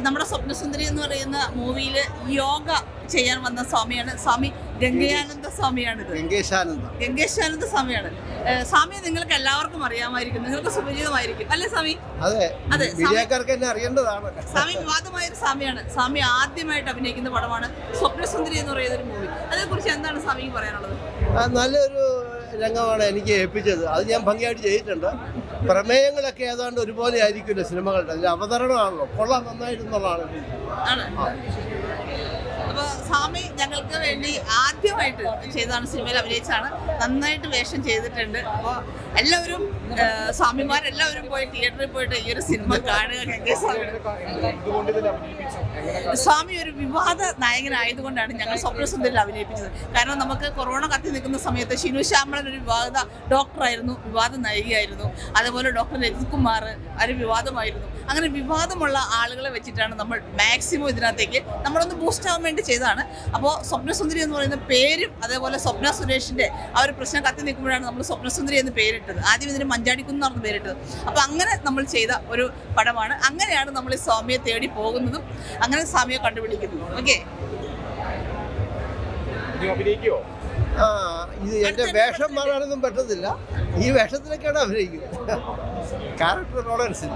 നമ്മുടെ സ്വപ്നസുന്ദരി എന്ന് പറയുന്ന മൂവിയിൽ യോഗ ചെയ്യാൻ വന്ന സ്വാമിയാണ് സ്വാമി ഗംഗയാനന്ദ സ്വാമിയാണിത്. ഗംഗേശാനന്ദ സ്വാമിയാണ്. സ്വാമിയെ നിങ്ങൾക്ക് എല്ലാവർക്കും അറിയാമായിരിക്കും, നിങ്ങൾക്ക് സുപരിചിതമായിരിക്കും അല്ലേ സ്വാമി? അതെ, സ്വാമി വിവാദമായൊരു സ്വാമിയാണ്. സ്വാമി ആദ്യമായിട്ട് അഭിനയിക്കുന്ന പടമാണ് സ്വപ്നസുന്ദരി എന്ന് പറയുന്ന ഒരു മൂവി. അതേക്കുറിച്ച് എന്താണ് സ്വാമിക്ക് പറയാനുള്ളത്? നല്ലൊരു രംഗമാണ് എനിക്ക് ഏൽപ്പിച്ചത്. അത് ഞാൻ ഭംഗിയായിട്ട് ചെയ്തിട്ടുണ്ട്. പ്രമേയങ്ങളൊക്കെ ഏതാണ്ട് ഒരുപോലെ ആയിരിക്കില്ല സിനിമകളുടെ. അതിൽ അവതരണമാണല്ലോ, കൊള്ളാം, നന്നായിരുന്നുള്ളതാണ്. അപ്പോൾ സ്വാമി ഞങ്ങൾക്ക് വേണ്ടി ആദ്യമായിട്ട് ചെയ്തതാണ്, സിനിമയിൽ അഭിനയിച്ചാണ്, നന്നായിട്ട് വേഷം ചെയ്തിട്ടുണ്ട്. അപ്പോൾ എല്ലാവരും സ്വാമിമാരെല്ലാവരും പോയി തിയേറ്ററിൽ പോയിട്ട് ഈ ഒരു സിനിമ കാണുക. സ്വാമി ഒരു വിവാദ നായകനായതുകൊണ്ടാണ് ഞങ്ങൾ സ്വപ്നസുന്ദരിയിൽ അഭിനയിപ്പിച്ചത്. കാരണം നമുക്ക് കൊറോണ കത്തി നിൽക്കുന്ന സമയത്ത് ഷിനു ശ്യാമളൻ ഒരു വിവാദ ഡോക്ടറായിരുന്നു, വിവാദ നായികയായിരുന്നു. അതുപോലെ ഡോക്ടർ രജിത് കുമാർ ഒരു വിവാദമായിരുന്നു. അങ്ങനെ വിവാദമുള്ള ആളുകളെ വെച്ചിട്ടാണ് നമ്മൾ മാക്സിമം ഇതിനകത്തേക്ക് നമ്മളൊന്ന് ബൂസ്റ്റ് ആവാൻ വേണ്ടി ചെയ്തതാണ്. അപ്പോൾ സ്വപ്നസുന്ദരി എന്ന് പറയുന്ന പേരും അതേപോലെ സ്വപ്ന സുരേഷിൻ്റെ ആ ഒരു പ്രശ്നം കത്തി നിൽക്കുമ്പോഴാണ് നമ്മൾ സ്വപ്നസുന്ദരി എന്ന് പേരിട്ടത്. ആദ്യം ഇതിന് മഞ്ചാടിക്കുന്നാണ് പേരിട്ടത്. അപ്പോൾ അങ്ങനെ നമ്മൾ ചെയ്ത ഒരു പടമാണ്. അങ്ങനെയാണ് നമ്മൾ ഈ സ്വാമിയെ തേടി പോകുന്നതും അങ്ങനെ സ്വാമിയെ കണ്ടുപിടിക്കുന്നതും. ഓക്കെ, ഇത് എൻ്റെ വേഷം മാറാനൊന്നും പറ്റത്തില്ല. ഈ വേഷത്തിലൊക്കെയാണ് അഭിനയിക്കുന്നത്, ക്യാരക്ടർ റോളൻസിൽ.